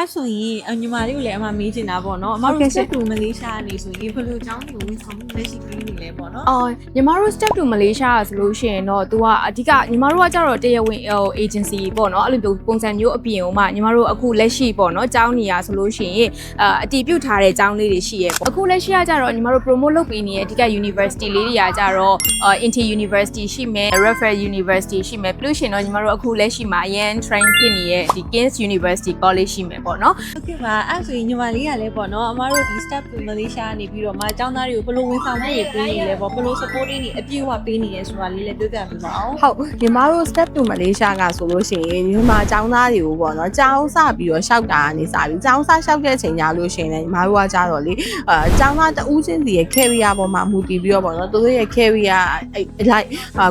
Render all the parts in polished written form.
အဲ့ဆိုရင်ညီမလေးကိုလည်းအမမေးချင်တာပေါ့နော်အမတို့ step to Malaysia နေဆိုရင်ဘယ်လိုအကြောင်းကိုဝန်ဆောင်မှုလက်ရှိပေးနေလဲပေါ့နော်ညီမတို့ step to Malaysia ဆိုလို့ရှိရင်တော့သူကအဓိကညီမတို့ကကြတော့တရားဝင်agency ပေါ့နော်အဲ့လိုမျိုးပုံစံမျိုးအပြင်ဟိုမှညီမတို့အခုလက်ရှိပေါ့နော်ကျောင်းနေရဆိုလို့ရှိရင်အတည်ပြုထားတဲ့ကျောင်းလေးတွေရှိရဲ့ပေါ့အခုလက်ရှိကကြတော့ညီမတို့ promote လုပ်ပေးနေရဲ့အဓိက university လေးတွေကကြတော့Inti University ရှိမယ် Raffles University ရှိမယ်ပြီးလို့ရှိရင်တော့ညီမတို့အခုလက်ရှိမှာအရင် train ဖြစ်နေတဲ့ဒီ King's University College ရှိမယ်ပေါ့နော်ဟုတ်ကဲ့ပါအဲ့ဆိုရင်ညီမလေးကလည်းပေါ့နော်အမတို့ဒီ step to Malaysia နေပြီးတော့မှကျောင်းသားတွေကိုဘယ်လိုဝန်ဆောင်မှုတွေပေးနေလဲပေါ့ဘယ်လို support တွေအပြည့်အဝပေးနေရဲဆိုတာလေးလည်းပြောပြပေးပါအောင်ဟုတ်ညီမတို့ step to Malaysia ကဆိုလို့ရှိရင်ညီမကျောင်းသားတွေကိုပေါ့နော်ကျောင်းစပြီးတော့ရှောက်တာကနေစပြီးကျောင်းစရှောက်တဲ့ချိန်ကြလို့ရှိရင်လည်းညီမတို့ကကြတော့လေကျောင်းသားတဦးချင်းစီရဲ့ career ပေါ်မှာမူတည်ပြီးတော့ပေါ့နော်သူတို့ရဲ့ career လိုက်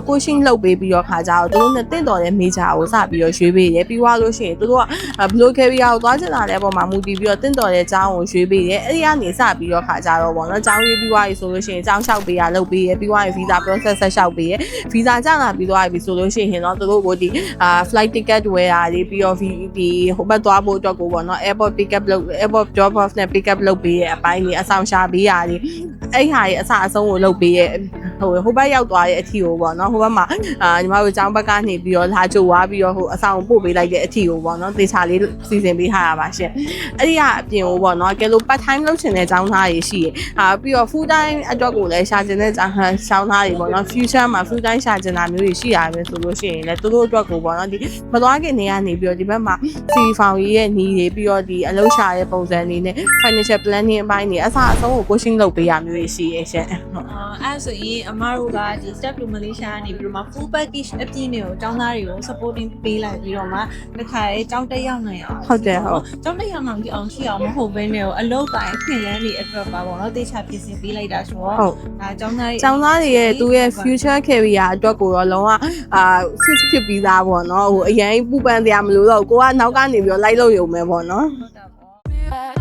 coaching လုပ်ပေးပြီးတော့ခါကြတော့သူတို့နဲ့တင့်တော်တဲ့ major ကိုစပြီးတော့ရွေးပေးတယ်ပြီးသွားလို့ရှိရင်သူတို့ကဘလို့ career ကိုသွားချင်တာတဲ့ပေါ်မှာမူတည်ပြီးတော့တင့်တော်တဲ့ကျောင်းကိုရွေးပေးတယ်အဲ့ဒီကနေစပြီးတော့ခါကြတော့ပေါ့နော်ကျောင်းရွေးပြီးသွားပြီဆိုလို့ရှိရင်ကျောင်းလျှောက်ပေးရလုပ်ပေးရပြီးသွားရင် visa process ဆက်လျှောက်ပေးရ visa ကျလာပြီးသွားပြီဆိုလို့ရှိရင်တော့သူတို့ကိုဒီflight ticket ဝယ်တာတွေပြီးတော့ဒီဟိုဘက်သွားဖို့အတွက်ကိုပေါ့နော် airport pickup လုပ် airport drop off နဲ့ pickup လုပ်ပေးရအပိုင်းတွေအဆောင်ရှာပေးရတွေအဲ့ဟာတွေအစအဆုံးကိုလုပ်ပေးရဟိုဘက်ရောက်သွားတဲ့အထီကိုပေါ့နော်ဟိုဘက်မှာညီမတို့ကျောင်းဘက်ကနေပြီးတော့လာကြိုသွားပြီးတော့ဟိုအဆောင်ပို့ပေးလိုက်တဲ့အထီကိုပေါ့နော်သေချာလေးစီစဉ်ပေးထားရပါရှင်အဲ့ဒီကအပြင်ကိုပေါ့နော်ကဲလို့ part time လုပ်ချင်တဲ့ကျောင်းသားတွေရှိရပြီးတော့ full time အတွက်ကိုလည်းရှာချင်တဲ့ကျောင်းသားတွေပေါ့နော် future မှာ full time ရှာချင်တာမျိုးတွေရှိရမယ်ဆိုလို့ရှိရင်လည်းသူတို့အတွက်ကိုပေါ့နော်ဒီမသွားခင်နေကနေပြီးတော့ဒီဘက်မှာ CV form ရဲ့နေတွေပြီးတော့ဒီအလုပ်ရှာတဲ့ပုံစံလေးနဲ့ financial planning အပိုင်းတွေအစအဆုံးကို coaching လုပ်ပေးရမျိုးတွေရှိရဲ့ရှင်အဲ့ဆိုရင်အမတို့ကဒီ step to Malaysia နေပြီးတော့မှ full package အပြည့်နဲ့ကိုကျောင်းသားတွေကို supporting ပေးလိုက်ပြီးတော့မှတစ်ခါလေကျောင်းတက်ရောက်နိုင်အောင်ဟုတ်တယ်ဟုတ်ကျောင်းတက်ရောက်နိုင်အောင်ရှိအောင်မဟုတ်ဘဲနဲ့အလုပ်တိုင်းခွင့်လန်းတွေအတွက်ပါပေါ့နော်တေချာပြင်ဆင်ပေးလိုက်တာဆိုတော့ဒါကျောင်းသားတွေရဲ့သူရဲ့ future career အတွက်ကိုတော့လုံးဝfix ဖြစ်ပြီးသားပေါ့နော်ဟိုအရင်ပူပန်တရားမလို့တော့ကိုကနောက်ကနေပြီးတော့လိုက်လို့ရုံပဲပေါ့နော်ဟုတ်တာပေါ့